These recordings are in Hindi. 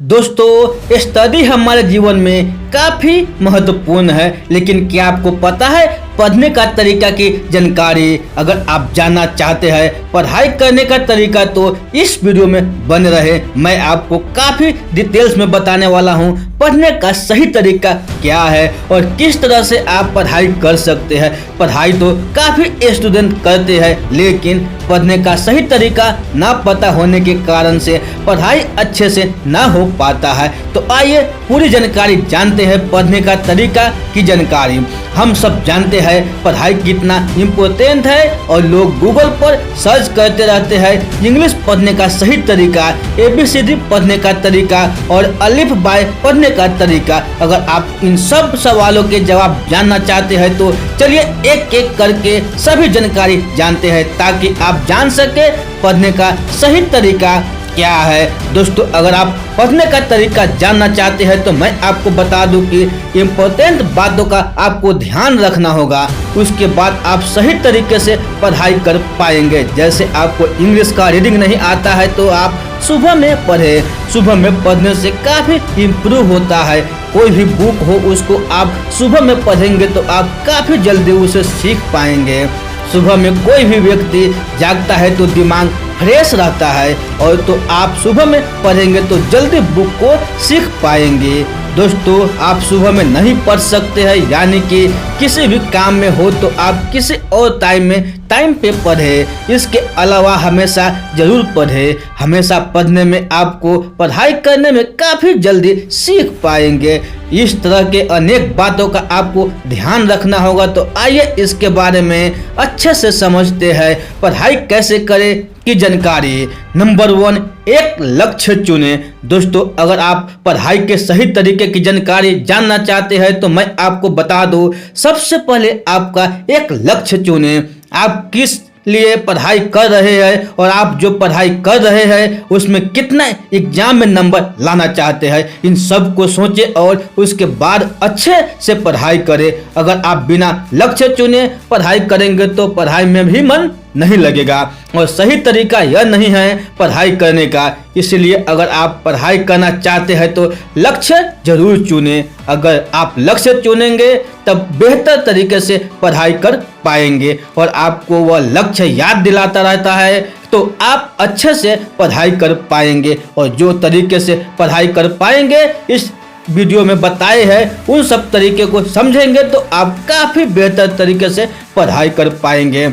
दोस्तों, स्टडी हमारे जीवन में काफी महत्वपूर्ण है, लेकिन क्या आपको पता है पढ़ने का तरीका की जानकारी अगर आप जानना चाहते हैं पढ़ाई करने का तरीका तो इस वीडियो में बने रहे। मैं आपको काफी डिटेल्स में बताने वाला हूं पढ़ने का सही तरीका क्या है और किस तरह से आप पढ़ाई कर सकते हैं। पढ़ाई तो काफी स्टूडेंट करते हैं, लेकिन पढ़ने का सही तरीका ना पता होने के कारण से पढ़ाई अच्छे से ना हो पाता है। तो आइए पूरी जानकारी जानते हैं पढ़ने का तरीका की जानकारी। हम सब जानते हैं पढ़ाई कितना इम्पोर्टेंट है और लोग गूगल पर सर्च करते रहते हैं इंग्लिश पढ़ने का सही तरीका, ABCD पढ़ने का तरीका और अलिफ बाय पढ़ने का तरीका। अगर आप इन सब सवालों के जवाब जानना चाहते हैं तो चलिए एक एक करके सभी जानकारी जानते हैं ताकि आप जान सके पढ़ने का सही तरीका क्या है। दोस्तों, अगर आप पढ़ने का तरीका जानना चाहते हैं तो मैं आपको बता दूं कि इम्पोर्टेंट बातों का आपको ध्यान रखना होगा, उसके बाद आप सही तरीके से पढ़ाई कर पाएंगे। जैसे आपको इंग्लिश का रीडिंग नहीं आता है तो आप सुबह में पढ़ें। सुबह में पढ़ने से काफ़ी इम्प्रूव होता है। कोई भी बुक हो उसको आप सुबह में पढ़ेंगे तो आप काफ़ी जल्दी उसे सीख पाएंगे। सुबह में कोई भी व्यक्ति जागता है तो दिमाग फ्रेश रहता है और तो आप सुबह में पढ़ेंगे तो जल्दी बुक को सीख पाएंगे। दोस्तों, आप सुबह में नहीं पढ़ सकते हैं यानी कि किसी भी काम में हो तो आप किसी और टाइम पे पढ़े। इसके अलावा हमेशा जरूर पढ़े। हमेशा पढ़ने में आपको पढ़ाई करने में काफ़ी जल्दी सीख पाएंगे। इस तरह के अनेक बातों का आपको ध्यान रखना होगा। तो आइए इसके बारे में अच्छे से समझते हैं पढ़ाई कैसे करें की जानकारी। नंबर 1, एक लक्ष्य चुने। दोस्तों, अगर आप पढ़ाई के सही तरीके की जानकारी जानना चाहते हैं तो मैं आपको बता दूं, सबसे पहले आपका एक लक्ष्य चुने। आप किस लिए पढ़ाई कर रहे हैं और आप जो पढ़ाई कर रहे हैं उसमें कितना एग्जाम में नंबर लाना चाहते हैं, इन सब को सोचें और उसके बाद अच्छे से पढ़ाई करें। अगर आप बिना लक्ष्य चुने पढ़ाई करेंगे तो पढ़ाई में भी मन नहीं लगेगा और सही तरीका यह नहीं है पढ़ाई करने का। इसलिए अगर आप पढ़ाई करना चाहते हैं तो लक्ष्य जरूर चुनें। अगर आप लक्ष्य चुनेंगे तब बेहतर तरीके से पढ़ाई कर पाएंगे और आपको वह लक्ष्य याद दिलाता रहता है तो आप अच्छे से पढ़ाई कर पाएंगे। और जो तरीके से पढ़ाई कर पाएंगे इस वीडियो में बताए हैं उन सब तरीके को समझेंगे तो आप काफ़ी बेहतर तरीके से पढ़ाई कर पाएंगे।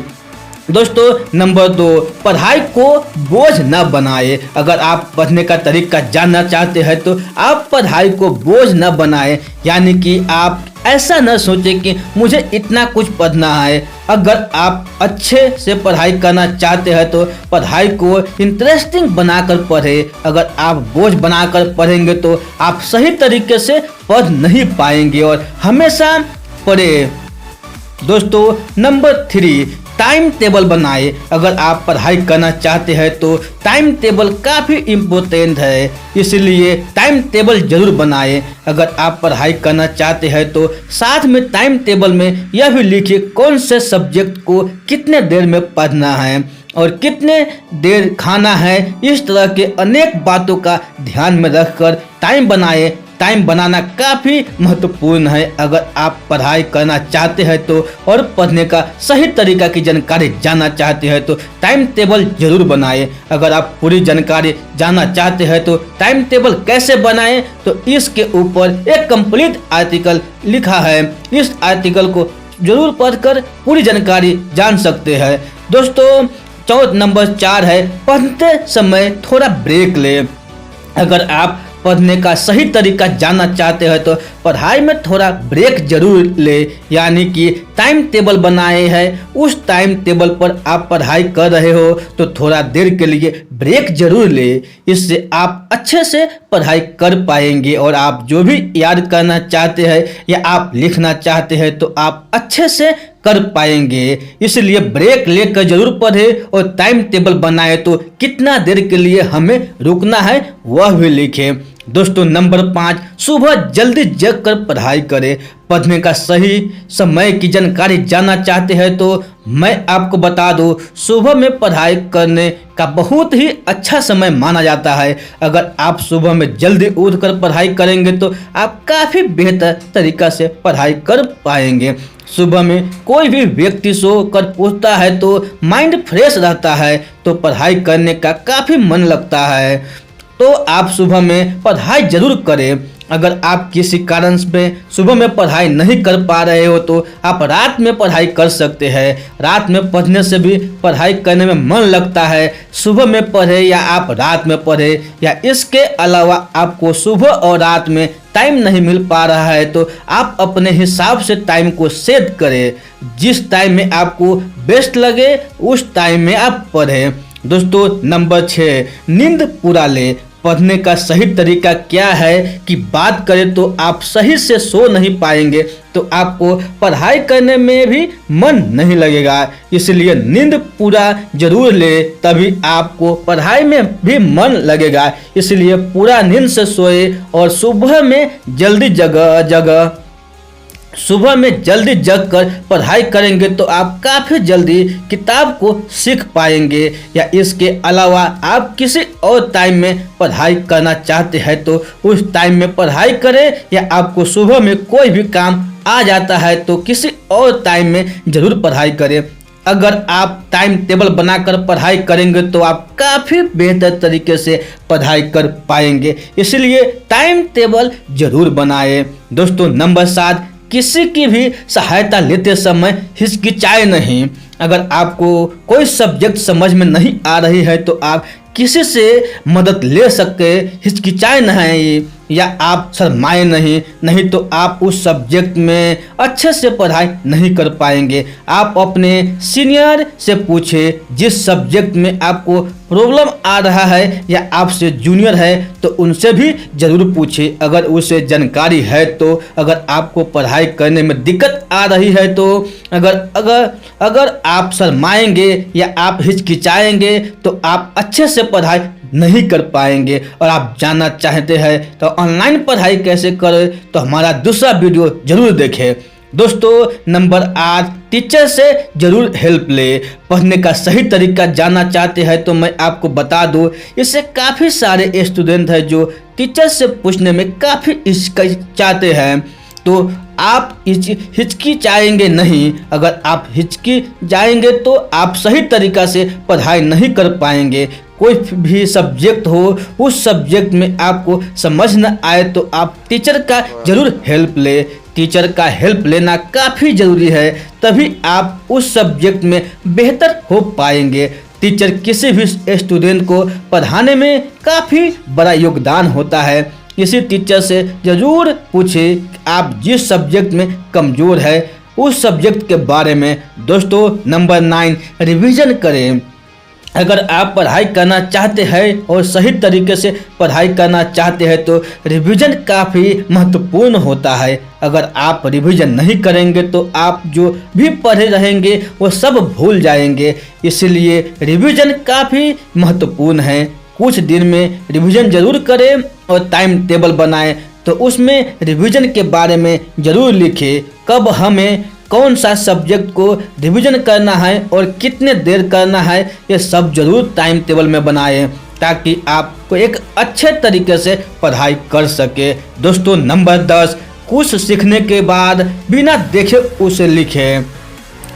दोस्तों, नंबर 2, पढ़ाई को बोझ न बनाए। अगर आप पढ़ने का तरीका जानना चाहते हैं तो आप पढ़ाई को बोझ न बनाएं, यानी कि आप ऐसा न सोचें कि मुझे इतना कुछ पढ़ना है। अगर आप अच्छे से पढ़ाई करना चाहते हैं तो पढ़ाई को इंटरेस्टिंग बनाकर पढ़ें। अगर आप बोझ बनाकर पढ़ेंगे तो आप सही तरीके से पढ़ नहीं पाएंगे और हमेशा पढ़ें। दोस्तों, नंबर 3, टाइम टेबल बनाए। अगर आप पढ़ाई करना चाहते हैं तो टाइम टेबल काफ़ी इम्पोर्टेंट है, इसलिए टाइम टेबल जरूर बनाएं। अगर आप पढ़ाई करना चाहते हैं तो साथ में टाइम टेबल में यह भी लिखिए कौन से सब्जेक्ट को कितने देर में पढ़ना है और कितने देर खाना है। इस तरह के अनेक बातों का ध्यान में रखकर टाइम बनाएं। टाइम बनाना काफ़ी महत्वपूर्ण है अगर आप पढ़ाई करना चाहते हैं तो और पढ़ने का सही तरीका की जानकारी जानना चाहते हैं तो टाइम टेबल जरूर बनाएं। अगर आप पूरी जानकारी जानना चाहते हैं तो टाइम टेबल कैसे बनाएं तो इसके ऊपर एक कंप्लीट आर्टिकल लिखा है। इस आर्टिकल को जरूर पढ़कर पूरी जानकारी जान सकते हैं। दोस्तों, नंबर 4 है पढ़ते समय थोड़ा ब्रेक लें। अगर आप पढ़ने का सही तरीका जानना चाहते हैं तो पढ़ाई में थोड़ा ब्रेक जरूर ले, यानी कि टाइम टेबल बनाए हैं उस टाइम टेबल पर आप पढ़ाई कर रहे हो तो थोड़ा देर के लिए ब्रेक जरूर ले। इससे आप अच्छे से पढ़ाई कर पाएंगे और आप जो भी याद करना चाहते हैं या आप लिखना चाहते हैं तो आप अच्छे से कर पाएंगे। इसलिए ब्रेक लेकर जरूर पढ़े और टाइम टेबल बनाए तो कितना देर के लिए हमें रुकना है वह भी लिखें। दोस्तों नंबर 5, सुबह जल्दी जग कर पढ़ाई करें। पढ़ने का सही समय की जानकारी जानना चाहते हैं तो मैं आपको बता दूं, सुबह में पढ़ाई करने का बहुत ही अच्छा समय माना जाता है। अगर आप सुबह में जल्दी उठकर पढ़ाई करेंगे तो आप काफ़ी बेहतर तरीका से पढ़ाई कर पाएंगे। सुबह में कोई भी व्यक्ति सो कर उठता है तो माइंड फ्रेश रहता है, तो पढ़ाई करने का काफ़ी मन लगता है। तो आप सुबह में पढ़ाई जरूर करें। अगर आप किसी कारण से सुबह में पढ़ाई नहीं कर पा रहे हो तो आप रात में पढ़ाई कर सकते हैं। रात में पढ़ने से भी पढ़ाई करने में मन लगता है। सुबह में पढ़े या आप रात में पढ़े, या इसके अलावा आपको सुबह और रात में टाइम नहीं मिल पा रहा है तो आप अपने हिसाब से टाइम को सेट करें। जिस टाइम में आपको बेस्ट लगे उस टाइम में आप पढ़ें। दोस्तों नंबर 6, नींद पूरा लें। पढ़ने का सही तरीका क्या है कि बात करें तो आप सही से सो नहीं पाएंगे तो आपको पढ़ाई करने में भी मन नहीं लगेगा। इसलिए नींद पूरा जरूर ले, तभी आपको पढ़ाई में भी मन लगेगा। इसलिए पूरा नींद से सोए और सुबह में जल्दी जग कर पढ़ाई करेंगे तो आप काफ़ी जल्दी किताब को सीख पाएंगे। या इसके अलावा आप किसी और टाइम में पढ़ाई करना चाहते हैं तो उस टाइम में पढ़ाई करें, या आपको सुबह में कोई भी काम आ जाता है तो किसी और टाइम में ज़रूर पढ़ाई करें। अगर आप टाइम टेबल बनाकर पढ़ाई करेंगे तो आप काफ़ी बेहतर तरीके से पढ़ाई कर पाएंगे। इसलिए टाइम टेबल जरूर बनाएं। दोस्तों नंबर 7, किसी की भी सहायता लेते समय हिचकिचाए नहीं। अगर आपको कोई सब्जेक्ट समझ में नहीं आ रही है तो आप किसी से मदद ले सकते, हिचकिचाए नहीं या आप शर्माए नहीं तो आप उस सब्जेक्ट में अच्छे से पढ़ाई नहीं कर पाएंगे। आप अपने सीनियर से पूछें। जिस सब्जेक्ट में आपको प्रॉब्लम आ रहा है या आपसे जूनियर है तो उनसे भी ज़रूर पूछें अगर उसे जानकारी है तो। अगर आपको पढ़ाई करने में दिक्कत आ रही है तो अगर आप शर्माएंगे या आप हिचकिचाएंगे तो आप अच्छे से पढ़ाई नहीं कर पाएंगे। और आप जानना चाहते हैं तो ऑनलाइन पढ़ाई कैसे करें तो हमारा दूसरा वीडियो जरूर देखें। दोस्तों नंबर 8, टीचर से जरूर हेल्प ले। पढ़ने का सही तरीका जानना चाहते हैं तो मैं आपको बता दूं, इससे काफ़ी सारे स्टूडेंट हैं जो टीचर से पूछने में काफ़ी हिचकिचाते हैं। तो आप हिचकिचाएंगे नहीं। अगर आप हिचकिचाएंगे तो आप सही तरीका से पढ़ाई नहीं कर पाएंगे। कोई भी सब्जेक्ट हो, उस सब्जेक्ट में आपको समझ न आए तो आप टीचर का जरूर हेल्प ले। टीचर का हेल्प लेना काफ़ी ज़रूरी है, तभी आप उस सब्जेक्ट में बेहतर हो पाएंगे। टीचर किसी भी स्टूडेंट को पढ़ाने में काफ़ी बड़ा योगदान होता है। किसी टीचर से ज़रूर पूछें आप जिस सब्जेक्ट में कमज़ोर है उस सब्जेक्ट के बारे में। दोस्तों नंबर 9, रिवीजन करें। अगर आप पढ़ाई करना चाहते हैं और सही तरीके से पढ़ाई करना चाहते हैं तो रिवीजन काफ़ी महत्वपूर्ण होता है। अगर आप रिवीजन नहीं करेंगे तो आप जो भी पढ़े रहेंगे वो सब भूल जाएंगे। इसलिए रिवीजन काफ़ी महत्वपूर्ण है। कुछ दिन में रिवीजन जरूर करें और टाइम टेबल बनाएं तो उसमें रिवीजन के बारे में ज़रूर लिखें। कब हमें कौन सा सब्जेक्ट को रिवीजन करना है और कितने देर करना है, ये सब जरूर टाइम टेबल में बनाएं ताकि आपको एक अच्छे तरीके से पढ़ाई कर सके। दोस्तों नंबर 10, कुछ सीखने के बाद बिना देखे उसे लिखें।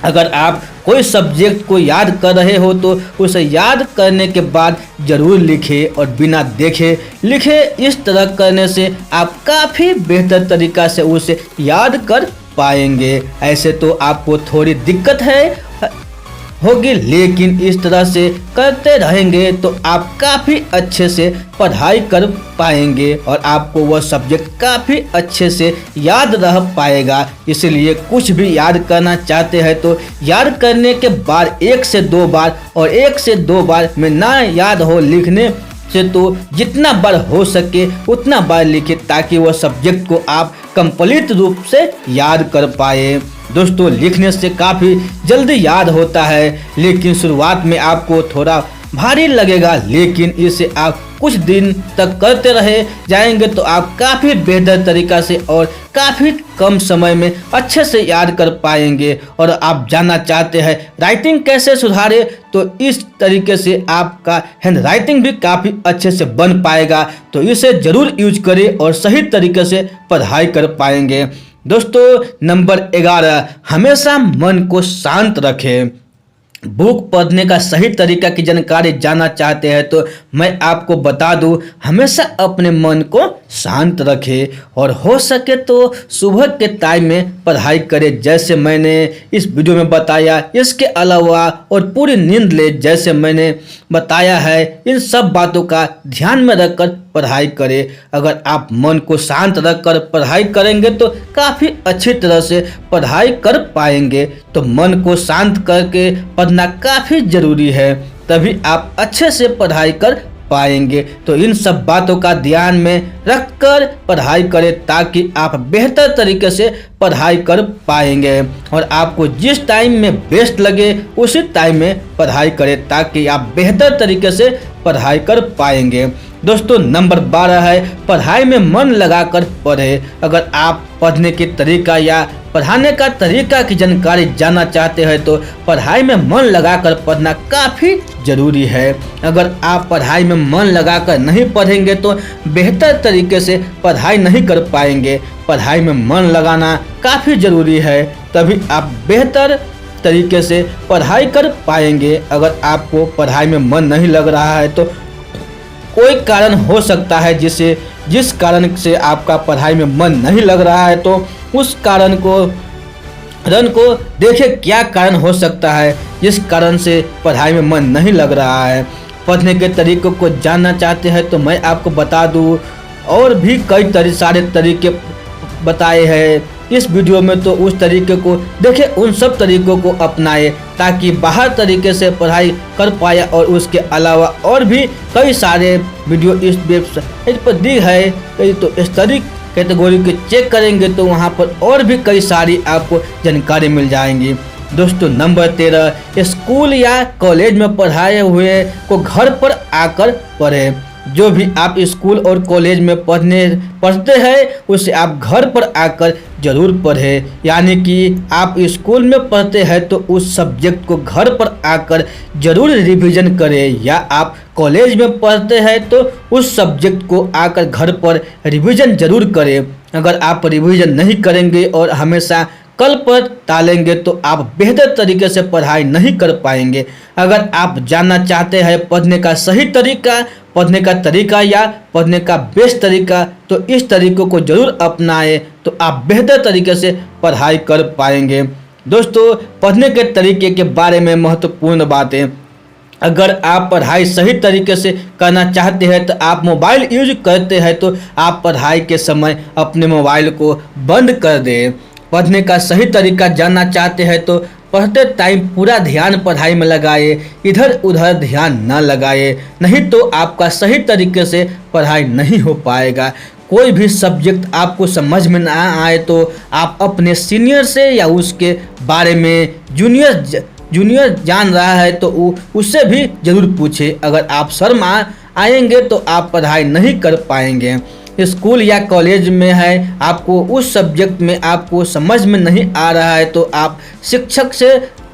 अगर आप कोई सब्जेक्ट को याद कर रहे हो तो उसे याद करने के बाद ज़रूर लिखें और बिना देखे लिखें। इस तरह करने से आप काफ़ी बेहतर तरीक़ा से उसे याद कर पाएंगे। ऐसे तो आपको थोड़ी दिक्कत होगी, लेकिन इस तरह से करते रहेंगे तो आप काफ़ी अच्छे से पढ़ाई कर पाएंगे और आपको वह सब्जेक्ट काफ़ी अच्छे से याद रह पाएगा। इसलिए कुछ भी याद करना चाहते हैं तो याद करने के बाद 1 से 2 बार और 1 से 2 बार में ना याद हो लिखने से तो जितना बार हो सके उतना बार लिखें ताकि वह सब्जेक्ट को आप कंप्लीट रूप से याद कर पाए। दोस्तों लिखने से काफ़ी जल्दी याद होता है, लेकिन शुरुआत में आपको थोड़ा भारी लगेगा, लेकिन इसे आप कुछ दिन तक करते रहे जाएंगे तो आप काफ़ी बेहतर तरीक़ा से और काफ़ी कम समय में अच्छे से याद कर पाएंगे। और आप जानना चाहते हैं राइटिंग कैसे सुधारे, तो इस तरीके से आपका हैंड राइटिंग भी काफ़ी अच्छे से बन पाएगा। तो इसे ज़रूर यूज करें और सही तरीके से पढ़ाई कर पाएंगे। दोस्तों नंबर 11, हमेशा मन को शांत रखें। बुक पढ़ने का सही तरीका की जानकारी जानना चाहते हैं तो मैं आपको बता दूं, हमेशा अपने मन को शांत रखें और हो सके तो सुबह के टाइम में पढ़ाई करें जैसे मैंने इस वीडियो में बताया। इसके अलावा और पूरी नींद ले जैसे मैंने बताया है। इन सब बातों का ध्यान में रखकर पढ़ाई करें। अगर आप मन को शांत रखकर पढ़ाई करेंगे तो काफ़ी अच्छी तरह से पढ़ाई कर पाएंगे। तो मन को शांत करके पढ़ना काफ़ी ज़रूरी है, तभी आप अच्छे से पढ़ाई कर पाएंगे। तो इन सब बातों का ध्यान में रखकर पढ़ाई करें ताकि आप बेहतर तरीके से पढ़ाई कर पाएंगे। और आपको जिस टाइम में बेस्ट लगे उसी टाइम में पढ़ाई करें ताकि आप बेहतर तरीके से पढ़ाई कर पाएंगे। दोस्तों नंबर 12 है, पढ़ाई में मन लगाकर पढ़ें। अगर आप पढ़ने की तरीका या पढ़ाने का तरीका की जानकारी जानना चाहते हैं तो पढ़ाई में मन लगाकर पढ़ना काफ़ी ज़रूरी है। अगर आप पढ़ाई में मन लगाकर नहीं पढ़ेंगे तो बेहतर तरीके से पढ़ाई नहीं कर पाएंगे। पढ़ाई में मन लगाना काफ़ी ज़रूरी है, तभी आप बेहतर तरीके से पढ़ाई कर पाएंगे। अगर आपको पढ़ाई में मन नहीं लग रहा है तो कोई कारण हो सकता है जिस कारण से आपका पढ़ाई में मन नहीं लग रहा है, तो उस कारण को देखें क्या कारण हो सकता है जिस कारण से पढ़ाई में मन नहीं लग रहा है। पढ़ने के तरीकों को जानना चाहते हैं तो मैं आपको बता दूं, और भी कई सारे तरीके बताए हैं इस वीडियो में। तो उस तरीके को देखें, उन सब तरीकों को अपनाएं ताकि बाहर तरीके से पढ़ाई कर पाए। और उसके अलावा और भी कई सारे वीडियो इस वेबसाइट पर दी है, तो स्टडी कैटेगरी के चेक करेंगे तो वहां पर और भी कई सारी आपको जानकारी मिल जाएंगी। दोस्तों नंबर 13, स्कूल या कॉलेज में पढ़ाए हुए को घर पर आकर पढ़ें। जो भी आप स्कूल और कॉलेज में पढ़ते हैं उसे आप घर पर आकर ज़रूर पढ़ें। यानी कि आप स्कूल में पढ़ते हैं तो उस सब्जेक्ट को घर पर आकर ज़रूर रिवीजन करें, या आप कॉलेज में पढ़ते हैं तो उस सब्जेक्ट को आकर घर पर रिवीजन ज़रूर करें। अगर आप रिवीजन नहीं करेंगे और हमेशा कल पर टालेंगे तो आप बेहतर तरीके से पढ़ाई नहीं कर पाएंगे। अगर आप जानना चाहते हैं पढ़ने का सही तरीका, पढ़ने का तरीका या पढ़ने का बेस्ट तरीका, तो इस तरीकों को ज़रूर अपनाएं तो आप बेहतर तरीके से पढ़ाई कर पाएंगे। दोस्तों पढ़ने के तरीके के बारे में महत्वपूर्ण बातें, अगर आप पढ़ाई सही तरीके से करना चाहते हैं तो आप मोबाइल यूज करते हैं तो आप पढ़ाई के समय अपने मोबाइल को बंद कर दें। पढ़ने का सही तरीका जानना चाहते हैं तो पढ़ते टाइम पूरा ध्यान पढ़ाई में लगाए, इधर उधर ध्यान न लगाए, नहीं तो आपका सही तरीके से पढ़ाई नहीं हो पाएगा। कोई भी सब्जेक्ट आपको समझ में ना आए तो आप अपने सीनियर से या उसके बारे में जूनियर जान रहा है तो उससे भी ज़रूर पूछें। अगर आप शर्म आएंगे तो आप पढ़ाई नहीं कर पाएंगे। स्कूल या कॉलेज में है, आपको उस सब्जेक्ट में आपको समझ में नहीं आ रहा है तो आप शिक्षक से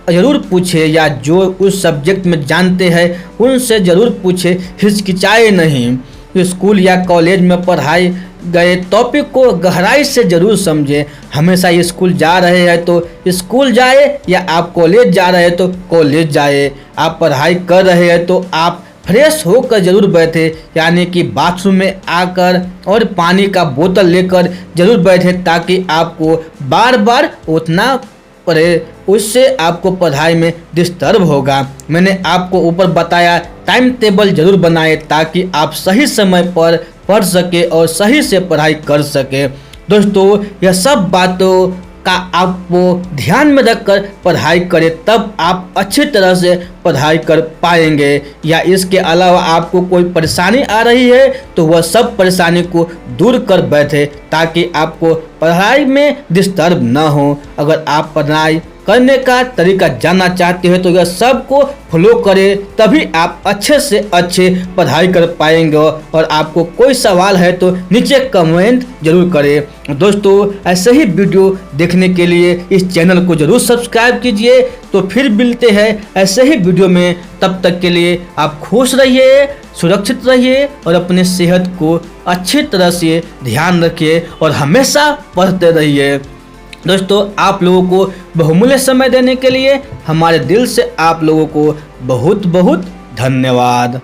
ज़रूर पूछें, या जो उस सब्जेक्ट में जानते हैं उनसे ज़रूर पूछें, हिचकिचाए नहीं। स्कूल या कॉलेज में पढ़ाए गए टॉपिक को गहराई से ज़रूर समझें। हमेशा स्कूल जा रहे हैं तो स्कूल जाए, या आप कॉलेज जा रहे हैं तो कॉलेज जाए। आप पढ़ाई कर रहे हैं तो आप फ्रेश होकर ज़रूर बैठे, यानी कि बाथरूम में आकर और पानी का बोतल लेकर ज़रूर बैठे ताकि आपको बार बार उठना पड़े, उससे आपको पढ़ाई में डिस्टर्ब होगा। मैंने आपको ऊपर बताया टाइम टेबल ज़रूर बनाएं ताकि आप सही समय पर पढ़ सके और सही से पढ़ाई कर सके। दोस्तों यह सब बातों का आपको ध्यान में रखकर पढ़ाई करें, तब आप अच्छी तरह से पढ़ाई कर पाएंगे। या इसके अलावा आपको कोई परेशानी आ रही है तो वह सब परेशानी को दूर कर बैठे ताकि आपको पढ़ाई में डिस्टर्ब न हो। अगर आप पढ़ाई करने का तरीका जानना चाहते हैं तो यह सबको फॉलो करें, तभी आप अच्छे से अच्छे पढ़ाई कर पाएंगे। और आपको कोई सवाल है तो नीचे कमेंट जरूर करें। दोस्तों ऐसे ही वीडियो देखने के लिए इस चैनल को जरूर सब्सक्राइब कीजिए। तो फिर मिलते हैं ऐसे ही वीडियो में, तब तक के लिए आप खुश रहिए, सुरक्षित रहिए और अपने सेहत को अच्छी तरह से ध्यान रखिए और हमेशा पढ़ते रहिए। दोस्तों आप लोगों को बहुमूल्य समय देने के लिए हमारे दिल से आप लोगों को बहुत बहुत धन्यवाद।